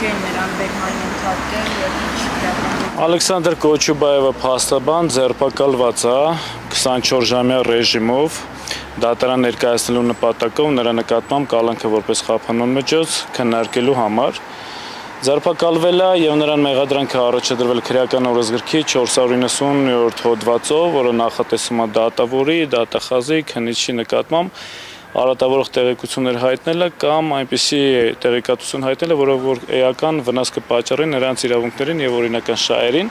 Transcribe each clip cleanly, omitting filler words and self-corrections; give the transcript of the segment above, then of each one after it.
Ինչի են նրան բերման ենթարկել եւ ինչ իրականություն։ Ալեքսանդր Կոչուբաևը փաստաբան ձերբակալված է 24-ժամյա ռեժիմով դատարան ներկայացնելու նպատակով նրա նկատմամբ կալանքը որպես խափանուն միջոց քննարկելու համար ձերբակալվել է եւ նրան մեղադրանքը առաջադրվել քրեական օրենսգրքի 497-րդ հոդվածով, որը նախատեսում է դատավորի, դատախազի, քննիչի նկատմամբ արատավորող տեղեկություններ հայտնելը կամ այնպիսի տեղեկատվություն հայտնելը, որը որ էական վնաս կպատճառի նրանց իրավունքներին եւ օրինական շահերին։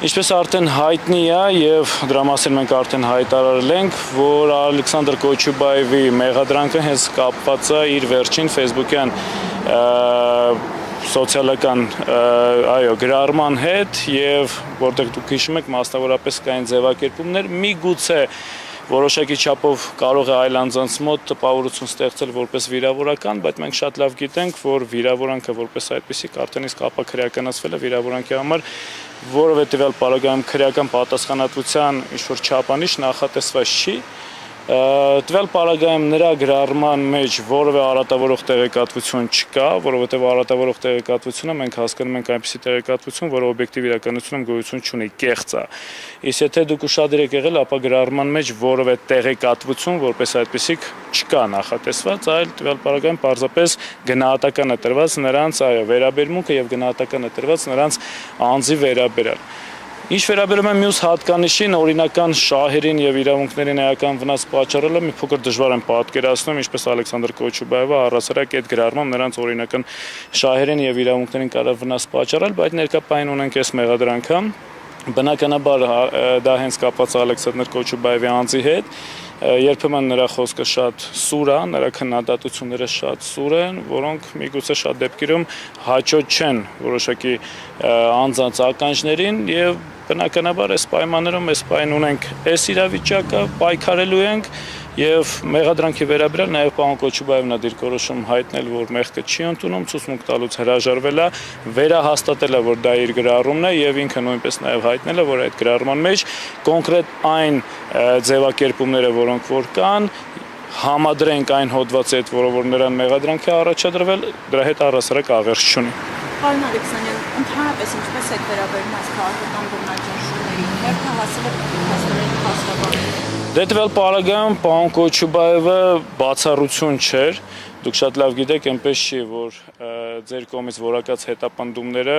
Ինչպես արդեն հայտնի է եւ դրա մասին մենք արդեն հայտարարել ենք, որ Ալեքսանդր Կոչուբաևի մեղադրանքը հենց կապված է իր վերջին Facebook-յան սոցիալական գրառման հետ եւ որտեղ դուք հիշում եք մասնավորապես կային ձևակերպումներ միգուցե որոշակի չափով կարող է այլ անձանց մոտ տպավորություն ստեղծել որպես վիրավորական, բայց մենք շատ լավ գիտենք, որ վիրավորանքը որպես այդպիսի արդեն իսկ ապաքրեականացվել է վիրավորանքի համար, որովհետեւ պարագայում քրեական պատասխանատվության ինչ-որ չափանիշ նախատեսված չի։ Տվյալ պարագայում նրա գրառման մեջ որևէ արատավորող տեղեկատվություն չկա, որովհետև արատավորող տեղեկատվությունը մենք հասկանում ենք այնպիսի տեղեկատվություն, որը օբյեկտիվ իրականությունում գոյություն չունի, կեղծ է։ Իսկ եթե դուք ուշադիր եք եղել, ապա գրառման մեջ որևէ տեղեկատվություն, որպես այդպիսիք չկա նախատեսված, այլ տվյալ պարագայում պարզապես գնահատական է տրված նրանց վերաբերմունքը եւ գնահատական է տրված նրանց անձի վերաբերյալ։ Ինչ վերաբերում է մյուս հատկանիշին, օրինական շահերին եւ իրավունքներին էական վնաս պատճառելը մի փոքր դժվար եմ պատկերացնում, ինչպես Ալեքսանդր Կոչուբաևը առասարակ այդ գրառմամբ նրանց օրինական շահերին եւ իրավունքներին կարող վնաս պատճառել, բայց ներկայապայն ունենք այս մեղադրանքը, բնականաբար դա հենց կապված է Ալեքսանդր Կոչուբաևի անձի հետ, երբեմն նրա խոսքը շատ սուր է, նրա քննադատությունները շատ սուր են, որոնք միգուցե շատ դեպքերում հաճոտ չեն որոշակի անձանց ականջներին եւ բնականաբար այս պայմաններում այս պայն ունենք այս իրավիճակը, պայքարելու ենք եւ մեղադրանքի վերաբերյալ նաեւ պարոն Կոչուբաևն է դիրքորոշում հայտնել, որ մեղքը չի ընդունում, ցուցմունք տալուց հրաժարվել է, վերահաստատել է, որ դա իր գրառումն է եւ ինքը նույնպես նաեւ հայտնել է, որ այդ գրառման մեջ կոնկրետ այն ձևակերպումները, որոնք որ կան, համադրենք այն հոդվածի հետ, որը որ նրան մեղադրանքի առաջադրվել, դրա հետ առասարակ աղերս չունի։ Պարոն Ալեքսանյան, ընդհանրապես ինչպես եք վերաբերում այս քաղաքական բռնաճնշումներին, հերթը հասել է փաստաբանին։ Դե տվյալ պարագայում պարոն Կոչուբաևը բացառություն չէր, դուք շատ լավ գիտեք, այնպես չի, որ ձեր կողմից որակած հետապնդումները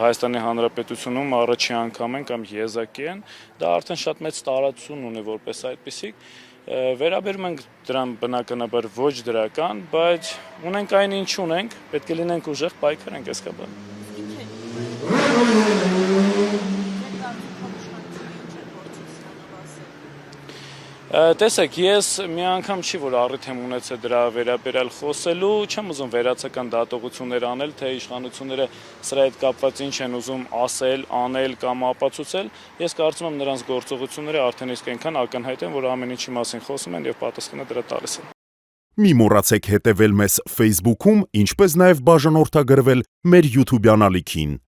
Հայաստանի Հանրապետությունում առաջի անգամ են կամ եզակի են, դա արդեն շատ մեծ տարածություն ունի որպես այդպիսիք, վերաբերում ենք դրան բնականաբար ոչ դրական, բայց ունենք այն ինչ ունենք, պետք է լինենք ուժեղ, պայքարենք այս կապակցությամբ։ Տեսեք, ես մի անգամ չի, որ առիթ եմ ունեցել դրա վերաբերյալ խոսելու, չեմ ուզում վերացական դատողություններ անել, թե իշխանությունները սրա հետ կապված ինչ են ուզում ասել, անել կամ ապացուցել, ես կարծում եմ նրանց գործողությունները արդեն իսկ այնքան ակնհայտ են, որ ամեն ինչի մասին խոսում են եւ պատասխանը դրա տալիս են։ Մի մոռացեք հետևել մեզ Facebook-ում, ինչպես նաև բաժանորդագրվել մեր YouTube-յան ալիքին։